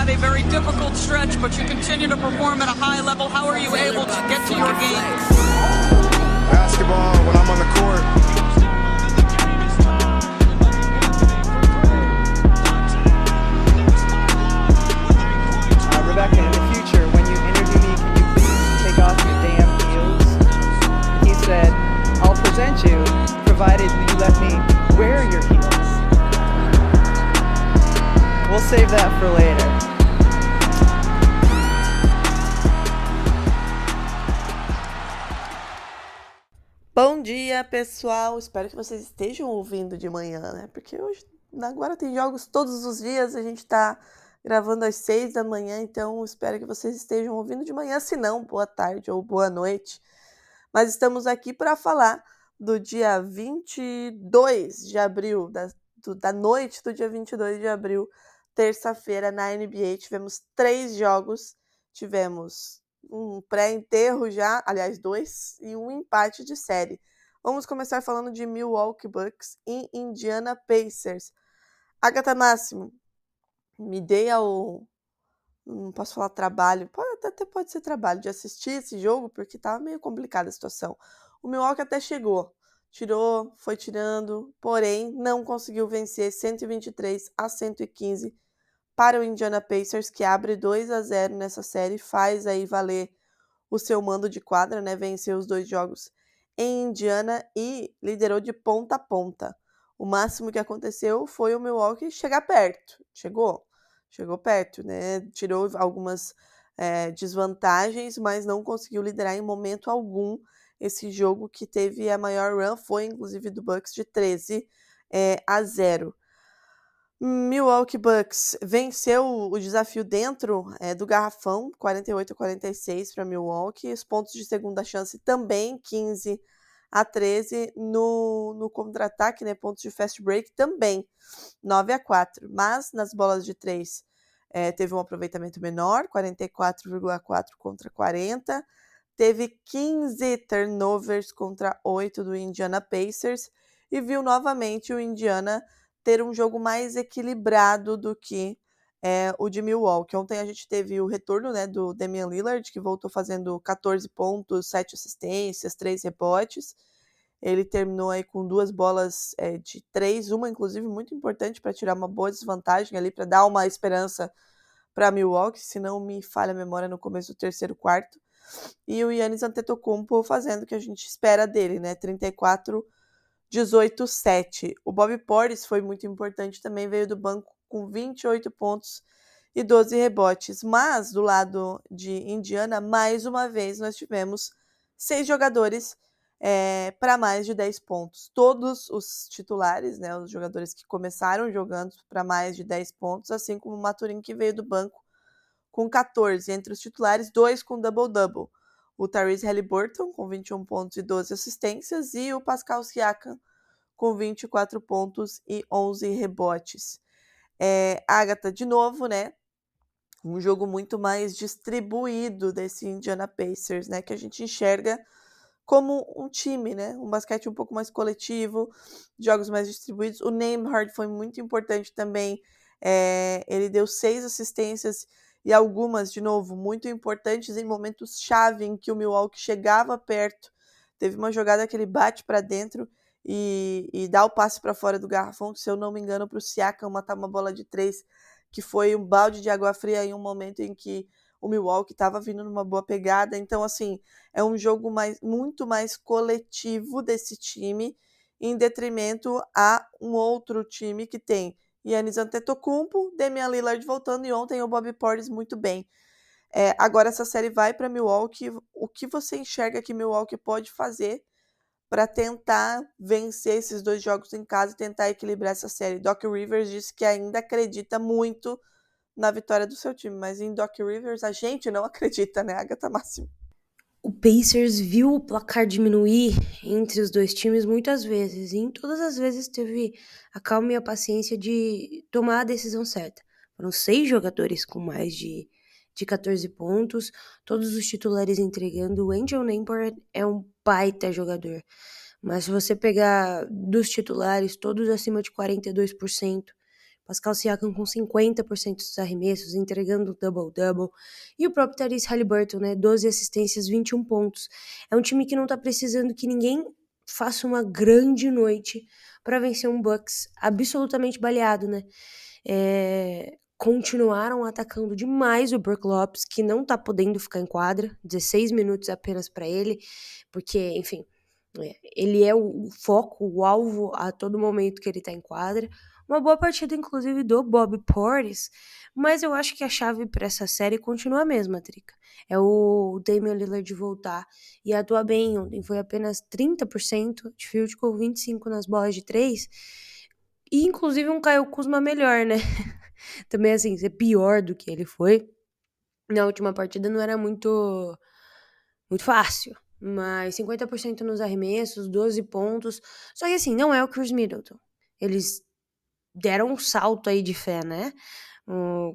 had a very difficult stretch, but you continue to perform at a high level. How are you able to get to your game? Basketball when I'm on the court. Rebecca, in the future, when you interview me, can you please take off your damn heels? He said, I'll present you, provided you let me wear your heels. We'll save that for later. Bom dia, pessoal! Espero que vocês estejam ouvindo de manhã, né? Porque hoje, agora tem jogos todos os dias, a gente tá gravando às 6 da manhã, então espero que vocês estejam ouvindo de manhã, se não, boa tarde ou boa noite. Mas estamos aqui para falar do dia 22 de abril, da noite do dia 22 de abril, terça-feira, na NBA. Tivemos 3 jogos, tivemos um pré-enterro já, aliás, 2, e um empate de série. Vamos começar falando de Milwaukee Bucks e Indiana Pacers. Agatha Máximo, me dei não posso falar trabalho, até pode ser trabalho de assistir esse jogo, porque tava meio complicada a situação. O Milwaukee até chegou, tirou, foi tirando, porém não conseguiu vencer 123-115 para o Indiana Pacers, que abre 2-0 nessa série, faz aí valer o seu mando de quadra, né? Venceu os 2 jogos em Indiana e liderou de ponta a ponta. O máximo que aconteceu foi o Milwaukee chegar perto. Chegou perto, né? Tirou algumas desvantagens, mas não conseguiu liderar em momento algum esse jogo, que teve a maior run, foi inclusive do Bucks, de 13-0. Milwaukee Bucks venceu o desafio dentro do garrafão, 48-46 para Milwaukee. Os pontos de segunda chance também, 15-13 no contra-ataque, né? Pontos de fast break também, 9-4. Mas nas bolas de 3 teve um aproveitamento menor, 44,4 contra 40. Teve 15 turnovers contra 8 do Indiana Pacers e viu novamente o Indiana ter um jogo mais equilibrado do que o de Milwaukee. Ontem a gente teve o retorno, né, do Damian Lillard, que voltou fazendo 14 pontos, 7 assistências, 3 rebotes. Ele terminou aí com 2 bolas de 3, uma inclusive muito importante para tirar uma boa desvantagem ali, para dar uma esperança para Milwaukee, se não me falha a memória, no começo do terceiro quarto. E o Giannis Antetokounmpo fazendo o que a gente espera dele, né, 34-18-7. O Bobby Portis foi muito importante também, veio do banco com 28 pontos e 12 rebotes. Mas do lado de Indiana, mais uma vez, nós tivemos 6 jogadores para mais de 10 pontos. Todos os titulares, né, os jogadores que começaram jogando para mais de 10 pontos, assim como o Mathurin, que veio do banco com 14. Entre os titulares, 2 com double-double. O Tyrese Haliburton com 21 pontos e 12 assistências e o Pascal Siakam com 24 pontos e 11 rebotes. Agatha, de novo, né? Um jogo muito mais distribuído desse Indiana Pacers, né? Que a gente enxerga como um time, né? Um basquete um pouco mais coletivo, jogos mais distribuídos. O Nembhard foi muito importante também. Ele deu 6 assistências e algumas, de novo, muito importantes em momentos-chave em que o Milwaukee chegava perto. Teve uma jogada que ele bate para dentro e dá o passe para fora do garrafão, se eu não me engano, para o Siakam matar uma bola de 3, que foi um balde de água fria em um momento em que o Milwaukee estava vindo numa boa pegada. Então, assim, é um jogo muito mais coletivo desse time, em detrimento a um outro time que tem Giannis Antetokounmpo, Damian Lillard voltando e ontem o Bobby Portis muito bem. Agora essa série vai para Milwaukee. O que você enxerga que Milwaukee pode fazer para tentar vencer esses 2 jogos em casa e tentar equilibrar essa série? Doc Rivers disse que ainda acredita muito na vitória do seu time, mas em Doc Rivers a gente não acredita, né, Agatha Máximo? O Pacers viu o placar diminuir entre os 2 times muitas vezes, e em todas as vezes teve a calma e a paciência de tomar a decisão certa. Foram 6 jogadores com mais de 14 pontos, todos os titulares entregando. O Angel Nembhard é um baita jogador, mas se você pegar dos titulares, todos acima de 42%, Pascal Siakam com 50% dos arremessos, entregando double-double. E o próprio Tyrese Haliburton, né? 12 assistências, 21 pontos. É um time que não tá precisando que ninguém faça uma grande noite para vencer um Bucks absolutamente baleado, né? Continuaram atacando demais o Brook Lopes, que não tá podendo ficar em quadra, 16 minutos apenas para ele, porque, enfim, ele é o foco, o alvo a todo momento que ele tá em quadra. Uma boa partida, inclusive, do Bobby Portis, mas eu acho que a chave para essa série continua a mesma, Trica. É o Damian Lillard voltar e atuar bem. Ontem foi apenas 30% de field goal, 25% nas bolas de 3, e inclusive um Kyle Kuzma melhor, né? Também, assim, ser pior do que ele foi na última partida não era muito fácil. Mas 50% nos arremessos, 12 pontos. Só que, assim, não é o Chris Middleton. Eles deram um salto aí de fé, né?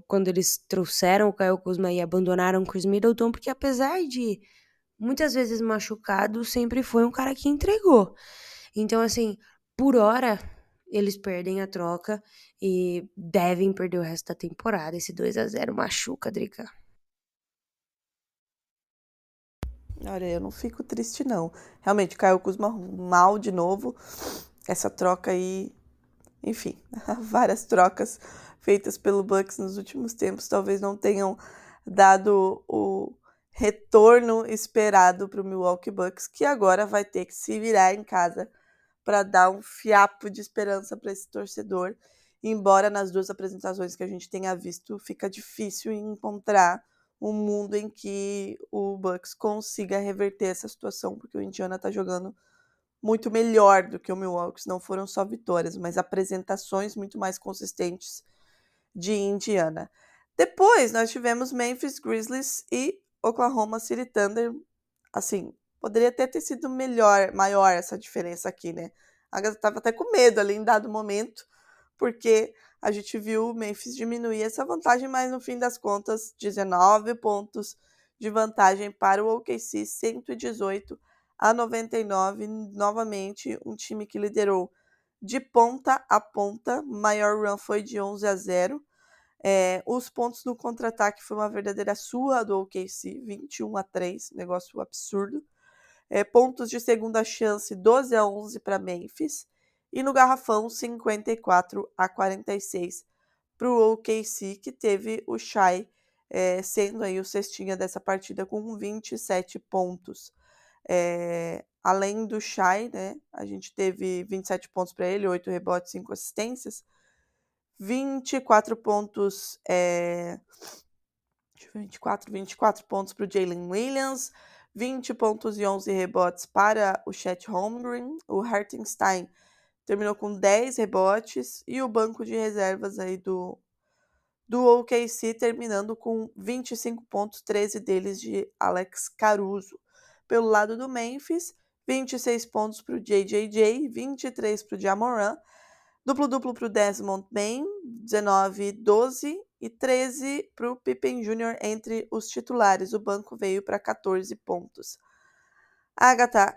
Quando eles trouxeram o Kyle Kuzma e abandonaram o Chris Middleton, porque apesar de muitas vezes machucado, sempre foi um cara que entregou. Então, assim, por hora, eles perdem a troca e devem perder o resto da temporada. Esse 2-0 machuca, Drica. Olha, eu não fico triste, não. Realmente, Caio Kuzma mal de novo. Essa troca aí, enfim, várias trocas feitas pelo Bucks nos últimos tempos talvez não tenham dado o retorno esperado para o Milwaukee Bucks, que agora vai ter que se virar em casa para dar um fiapo de esperança para esse torcedor. Embora nas duas apresentações que a gente tenha visto, fica difícil encontrar um mundo em que o Bucks consiga reverter essa situação, porque o Indiana está jogando muito melhor do que o Milwaukee. Não foram só vitórias, mas apresentações muito mais consistentes de Indiana. Depois nós tivemos Memphis Grizzlies e Oklahoma City Thunder. Assim, poderia até ter sido maior essa diferença aqui, né? A Agatha estava até com medo ali em dado momento, porque a gente viu o Memphis diminuir essa vantagem, mas no fim das contas, 19 pontos de vantagem para o OKC, 118-99. Novamente, um time que liderou de ponta a ponta. Maior run foi de 11-0. Os pontos no contra-ataque foi uma verdadeira surra do OKC, 21-3, negócio absurdo. Pontos de segunda chance, 12-11 para Memphis. E no garrafão, 54-46 para o OKC, que teve o Shai sendo aí o cestinha dessa partida com 27 pontos. Além do Shai, né, a gente teve 27 pontos para ele, 8 rebotes, 5 assistências. 24 pontos, 24 pontos para o Jalen Williams, 20 pontos e 11 rebotes para o Chet Holmgren. O Hartenstein terminou com 10 rebotes e o banco de reservas aí do OKC terminando com 25 pontos, 13 deles de Alex Caruso. Pelo lado do Memphis, 26 pontos para o JJJ, 23 para o Ja Morant, duplo-duplo para o Desmond Bane, 19, 12 e 13 para o Pippen Jr. entre os titulares. O banco veio para 14 pontos. Agatha,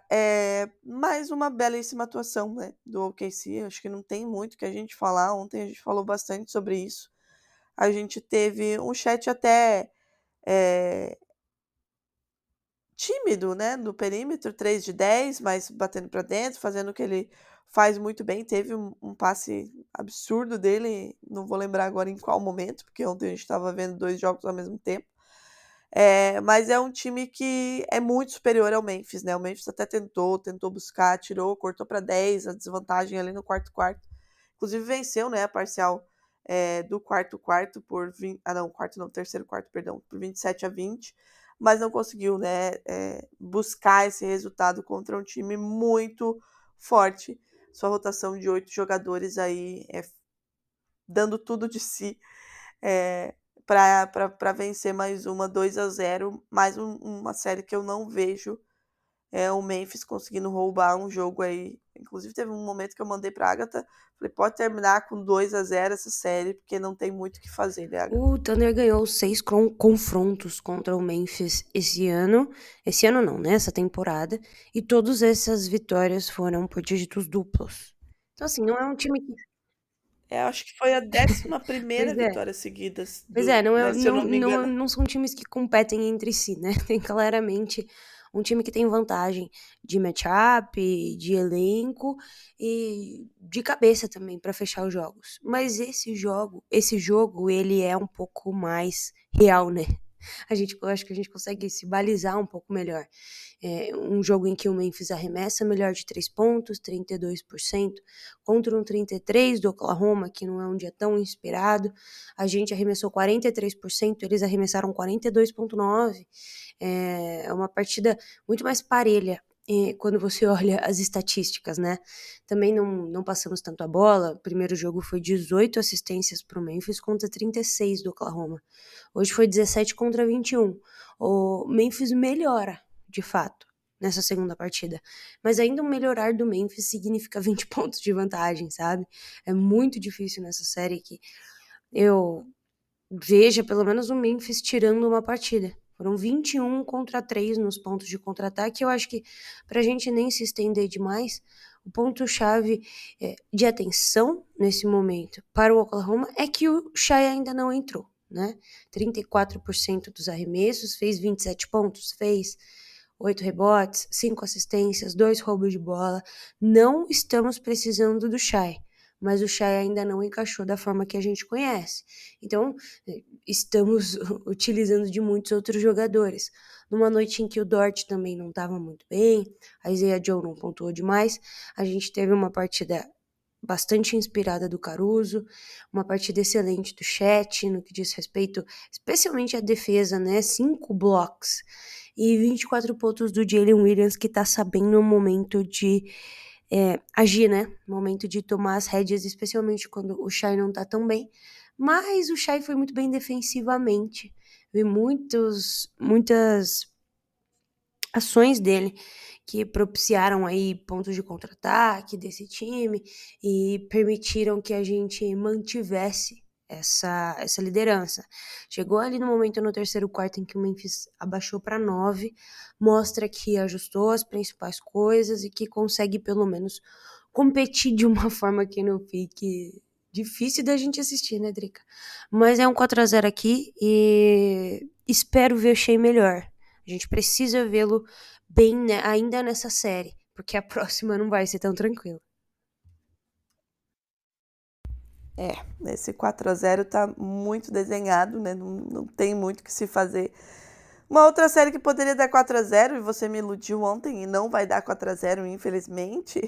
mais uma belíssima atuação, né, do OKC. Acho que não tem muito que a gente falar. Ontem a gente falou bastante sobre isso. A gente teve um chat até tímido, né, no perímetro, 3 de 10, mas batendo para dentro, fazendo o que ele faz muito bem. Teve um passe absurdo dele, não vou lembrar agora em qual momento, porque ontem a gente estava vendo 2 jogos ao mesmo tempo. Mas é um time que é muito superior ao Memphis, né? O Memphis até tentou buscar, tirou, cortou para 10, a desvantagem ali no quarto. Inclusive venceu, né, a parcial do quarto por 20, terceiro quarto, perdão, por 27-20, mas não conseguiu, né, buscar esse resultado contra um time muito forte. Sua rotação de 8 jogadores aí dando tudo de si para vencer mais uma 2-0, mais uma série que eu não vejo o Memphis conseguindo roubar um jogo aí. Inclusive teve um momento que eu mandei pra Agatha, falei, pode terminar com 2-0 essa série, porque não tem muito o que fazer, né, Agatha? O Thunder ganhou 6 confrontos contra o Memphis esse ano não, né, essa temporada, e todas essas vitórias foram por dígitos duplos. Então, assim, não é um time que... Acho que foi a 11ª Pois é. vitória seguida Pois é, não, né, se eu não me engano. não são times que competem entre si, né? Tem claramente um time que tem vantagem de matchup, de elenco e de cabeça também para fechar os jogos. Mas esse jogo, ele é um pouco mais real, né? Eu acho que a gente consegue se balizar um pouco melhor. É um jogo em que o Memphis arremessa melhor de 3 pontos, 32%, contra um 33% do Oklahoma, que não é um dia tão inspirado. A gente arremessou 43%, eles arremessaram 42,9%. É uma partida muito mais parelha quando você olha as estatísticas, né? Também não passamos tanto a bola. O primeiro jogo foi 18 assistências para o Memphis contra 36 do Oklahoma. Hoje foi 17 contra 21. O Memphis melhora, de fato, nessa segunda partida. Mas ainda um melhorar do Memphis significa 20 pontos de vantagem, sabe? É muito difícil nessa série que eu veja pelo menos o Memphis tirando uma partida. Foram 21 contra 3 nos pontos de contra-ataque. Eu acho que, pra gente nem se estender demais, o ponto-chave de atenção nesse momento para o Oklahoma é que o Shai ainda não entrou, né? 34% dos arremessos, fez 27 pontos, fez 8 rebotes, 5 assistências, 2 roubos de bola. Não estamos precisando do Shai, mas o Shai ainda não encaixou da forma que a gente conhece. Então, estamos utilizando de muitos outros jogadores. Numa noite em que o Dort também não estava muito bem, a Isaiah Joe não pontuou demais, a gente teve uma partida bastante inspirada do Caruso, uma partida excelente do Chet, no que diz respeito especialmente à defesa, né? 5 blocks e 24 pontos do Jalen Williams, que tá sabendo o momento de agir, né? Momento de tomar as rédeas, especialmente quando o Shai não tá tão bem. Mas o Shai foi muito bem defensivamente. Vi muitas ações dele que propiciaram aí pontos de contra-ataque desse time e permitiram que a gente mantivesse essa liderança. Chegou ali no momento no terceiro quarto em que o Memphis abaixou para 9, mostra que ajustou as principais coisas e que consegue pelo menos competir de uma forma que não fique difícil da gente assistir, né, Drica? Mas é um 4-0 aqui e espero ver o Shea melhor. A gente precisa vê-lo bem, né, ainda nessa série, porque a próxima não vai ser tão tranquila. Esse 4-0 tá muito desenhado, né? Não tem muito o que se fazer. Uma outra série que poderia dar 4-0 e você me iludiu ontem e não vai dar 4-0, infelizmente,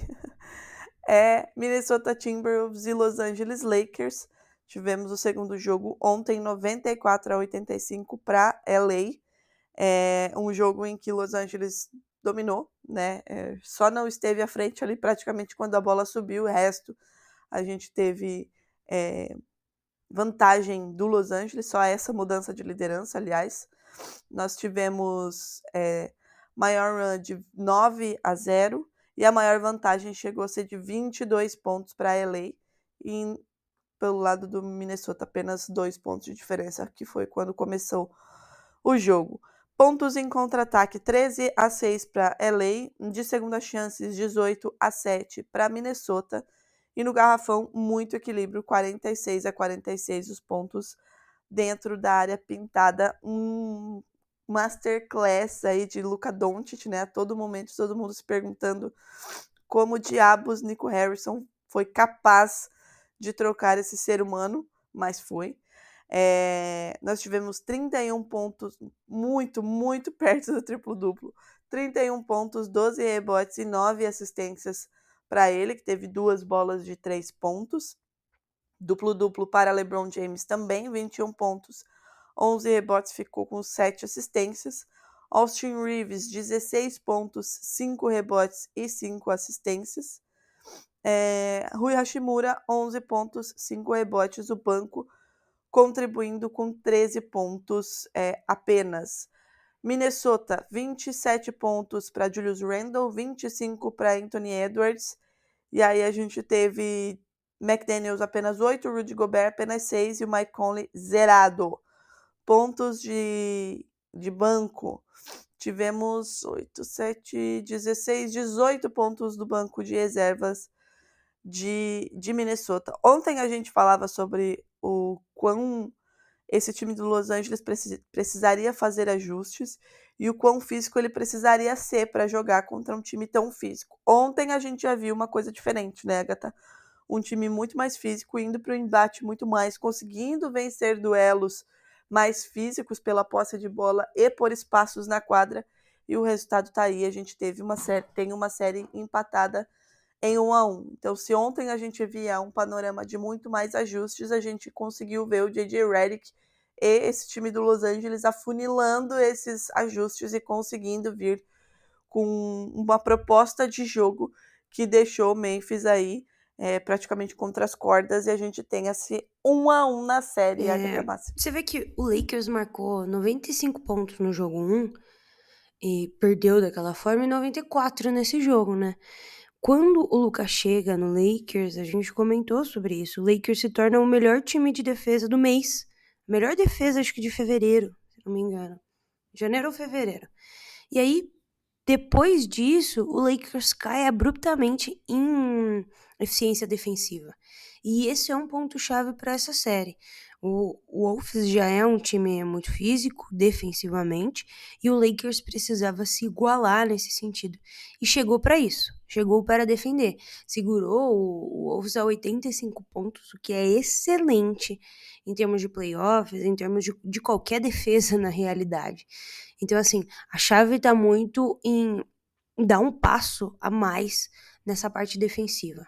é Minnesota Timberwolves e Los Angeles Lakers. Tivemos o segundo jogo ontem, 94-85 para LA. Um jogo em que Los Angeles dominou, né? Só não esteve à frente ali praticamente quando a bola subiu, o resto a gente teve vantagem do Los Angeles, só essa mudança de liderança, aliás. Nós tivemos maior run de 9-0 e a maior vantagem chegou a ser de 22 pontos para LA e pelo lado do Minnesota apenas 2 pontos de diferença, que foi quando começou o jogo. Pontos em contra-ataque 13-6 para LA, de segunda chances 18-7 para Minnesota e no garrafão muito equilíbrio 46-46 os pontos dentro da área pintada. Masterclass aí de Luka Doncic, né? A todo momento todo mundo se perguntando como diabos Nico Harrison foi capaz de trocar esse ser humano, mas foi. Nós tivemos 31 pontos, muito, muito perto do triplo-duplo. 31 pontos, 12 rebotes e 9 assistências para ele, que teve 2 bolas de 3 pontos. Duplo-duplo para LeBron James também, 21 pontos, 11 rebotes, ficou com 7 assistências. Austin Reeves, 16 pontos, 5 rebotes e 5 assistências. Rui Hashimura, 11 pontos, 5 rebotes, o banco contribuindo com 13 pontos apenas. Minnesota, 27 pontos para Julius Randle, 25 para Anthony Edwards. E aí a gente teve McDaniels apenas 8, Rudy Gobert apenas 6 e o Mike Conley zerado. Pontos de banco. Tivemos 8, 7, 16, 18 pontos do banco de reservas de Minnesota. Ontem a gente falava sobre o quão esse time do Los Angeles precisaria fazer ajustes e o quão físico ele precisaria ser para jogar contra um time tão físico. Ontem a gente já viu uma coisa diferente, né, Agatha? Um time muito mais físico, indo para o embate muito mais, conseguindo vencer duelos mais físicos pela posse de bola e por espaços na quadra. E o resultado está aí. A gente tem uma série empatada em 1-1. Então, se ontem a gente via um panorama de muito mais ajustes, a gente conseguiu ver o J.J. Redick e esse time do Los Angeles afunilando esses ajustes e conseguindo vir com uma proposta de jogo que deixou o Memphis aí praticamente contra as cordas, e a gente tem esse 1-1 na série, Agatha Máxima. Você vê que o Lakers marcou 95 pontos no jogo 1 e perdeu daquela forma e 94 nesse jogo, né? Quando o Luka chega no Lakers, a gente comentou sobre isso. O Lakers se torna o melhor time de defesa do mês. Melhor defesa, acho que de fevereiro, se não me engano. Janeiro ou fevereiro. E aí, depois disso, o Lakers cai abruptamente em eficiência defensiva. E esse é um ponto-chave para essa série. O Wolves já é um time muito físico, defensivamente, e o Lakers precisava se igualar nesse sentido. E chegou para isso, chegou para defender. Segurou o Wolves a 85 pontos, o que é excelente em termos de playoffs, em termos de qualquer defesa na realidade. Então, assim, a chave tá muito em dar um passo a mais nessa parte defensiva.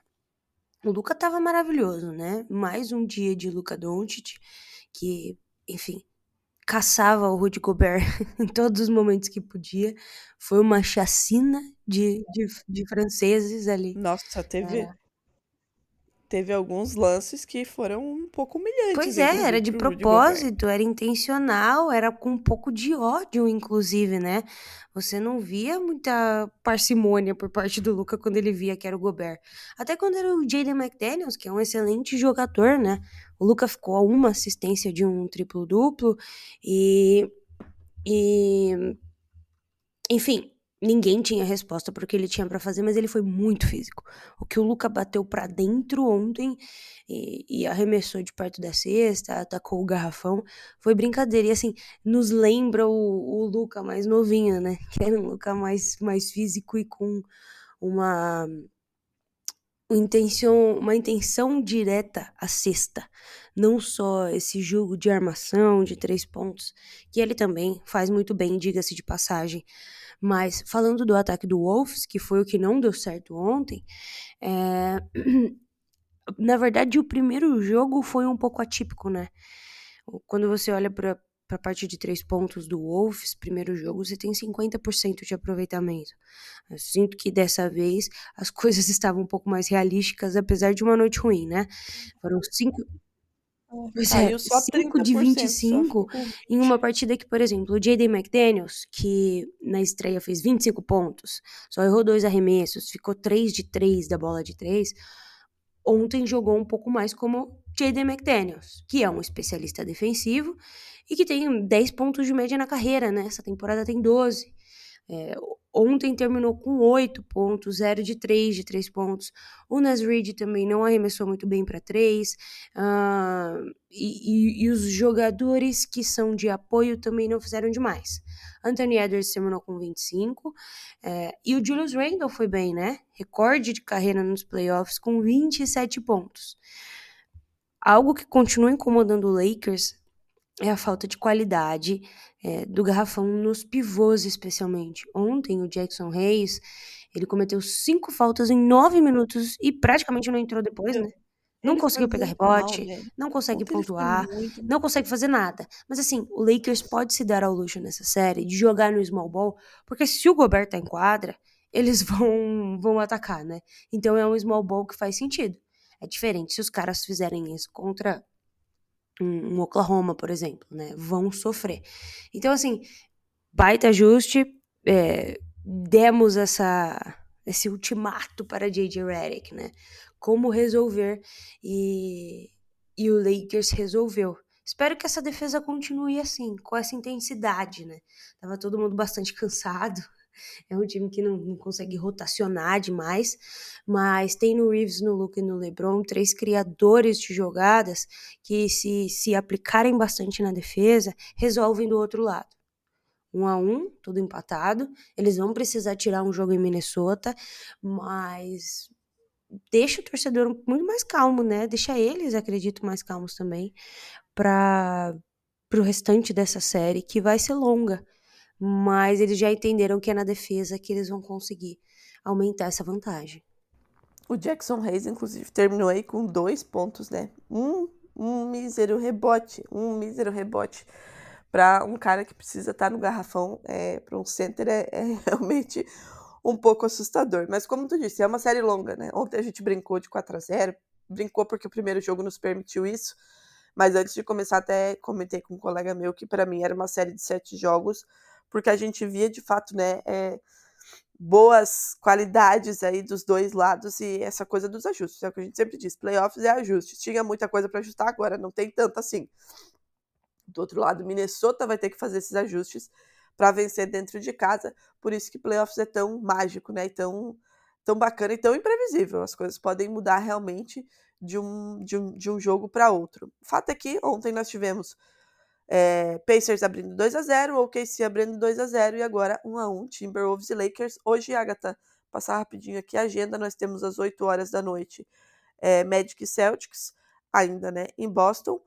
O Luka tava maravilhoso, né? Mais um dia de Luka Doncic, que, enfim, caçava o Rudy Gobert em todos os momentos que podia. Foi uma chacina de franceses ali. Nossa, teve alguns lances que foram um pouco humilhantes, Pois é, era inclusive, de para o Rudy Gobert. propósito, era intencional, era com um pouco de ódio, inclusive, né? Você não via muita parcimônia por parte do Luka quando ele via que era o Gobert. Até quando era o Jaden McDaniels, que é um excelente jogador, né? O Luka ficou a uma assistência de um triplo-duplo e enfim, ninguém tinha resposta para o que ele tinha para fazer, mas ele foi muito físico. O que o Luka bateu para dentro ontem e arremessou de perto da cesta, atacou o garrafão, foi brincadeira. E assim, nos lembra o Luka mais novinho, né? Que era um Luka mais físico e com uma uma intenção direta à cesta. Não só esse jogo de armação, de 3 pontos, que ele também faz muito bem, diga-se de passagem. Mas falando do ataque do Wolves, que foi o que não deu certo ontem, na verdade o primeiro jogo foi um pouco atípico, né? Quando você olha para a parte de 3 pontos do Wolves, primeiro jogo, você tem 50% de aproveitamento. Eu sinto que dessa vez as coisas estavam um pouco mais realísticas, apesar de uma noite ruim, né? Foram 5... Pois é, Caiu só 5 de 30%, só 25 ficou com em uma partida que, por exemplo, o Jaden McDaniels, que na estreia fez 25 pontos, só errou 2 arremessos, ficou 3 de 3 da bola de 3, ontem jogou um pouco mais como Jaden McDaniels, que é um especialista defensivo e que tem 10 pontos de média na carreira, né? Essa temporada tem 12. Ontem terminou com 8 pontos, 0 de 3 de 3 pontos. O Naz Reid também não arremessou muito bem para 3. E os jogadores que são de apoio também não fizeram demais. Anthony Edwards terminou com 25. E o Julius Randle foi bem, né? Recorde de carreira nos playoffs com 27 pontos. Algo que continua incomodando o Lakers é a falta de qualidade do garrafão nos pivôs, especialmente. Ontem, o Jackson Hayes, ele cometeu 5 faltas em 9 minutos e praticamente não entrou depois, né? Não Ele foi conseguiu pegar muito mal, rebote, velho. não consegue Ontem ele foi pontuar, muito não consegue fazer nada. Mas assim, o Lakers pode se dar ao luxo nessa série de jogar no small ball, porque se o Gobert tá em quadra, eles vão atacar, né? Então é um small ball que faz sentido. É diferente se os caras fizerem isso contra um Oklahoma, por exemplo, né? Vão sofrer. Então, assim, baita ajuste, demos esse ultimato para J.J. Redick, né? Como resolver, e o Lakers resolveu. Espero que essa defesa continue assim, com essa intensidade, né? Tava todo mundo bastante cansado, É um time que não consegue rotacionar demais, mas tem no Reeves, no Luka e no LeBron 3 criadores de jogadas que se aplicarem bastante na defesa, resolvem do outro lado. 1-1, tudo empatado. Eles vão precisar tirar um jogo em Minnesota, mas deixa o torcedor muito mais calmo, né? Deixa eles, acredito, mais calmos também para o restante dessa série, que vai ser longa. Mas eles já entenderam que é na defesa que eles vão conseguir aumentar essa vantagem. O Jackson Hayes, inclusive, terminou aí com 2 pontos, né? Um mísero rebote. Para um cara que precisa estar no garrafão, para um center é realmente um pouco assustador. Mas como tu disse, é uma série longa, né? Ontem a gente brincou de 4-0, brincou porque o primeiro jogo nos permitiu isso, mas antes de começar até comentei com um colega meu que para mim era uma série de 7 jogos, porque a gente via de fato, né, boas qualidades aí dos dois lados e essa coisa dos ajustes, é o que a gente sempre diz, playoffs é ajustes, tinha muita coisa para ajustar, agora não tem tanto assim. Do outro lado, Minnesota vai ter que fazer esses ajustes para vencer dentro de casa, por isso que playoffs é tão mágico, né, e tão bacana e tão imprevisível, as coisas podem mudar realmente de um jogo para outro. O fato é que ontem nós tivemos Pacers abrindo 2-0, OKC abrindo 2-0 e agora 1-1, Timberwolves e Lakers. Hoje, Agatha, passar rapidinho aqui a agenda, nós temos às 8 horas da noite Magic e Celtics, ainda, né, em Boston.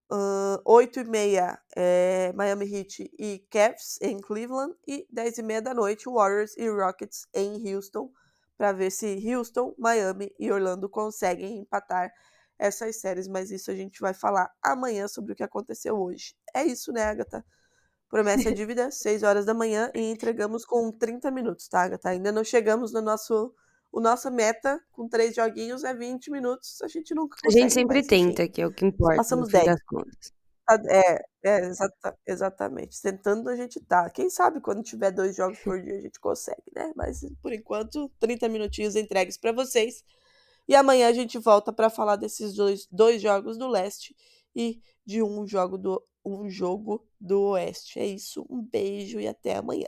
8h30 Miami Heat e Cavs em Cleveland e 10h30 da noite Warriors e Rockets em Houston, para ver se Houston, Miami e Orlando conseguem empatar essas séries, mas isso a gente vai falar amanhã sobre o que aconteceu hoje. É isso, né, Agatha? Promessa é dívida, 6 horas da manhã e entregamos com 30 minutos, tá, Agatha? Ainda não chegamos no nossa meta com 3 joguinhos é 20 minutos, a gente nunca A gente consegue, sempre mas enfim, tenta, que é o que importa no passamos fim 10. das contas. Exatamente. Tentando a gente tá. Quem sabe quando tiver 2 jogos por dia a gente consegue, né? Mas por enquanto, 30 minutinhos entregues para vocês. E amanhã a gente volta para falar desses dois jogos do leste e de um jogo do oeste. É isso. Um beijo e até amanhã.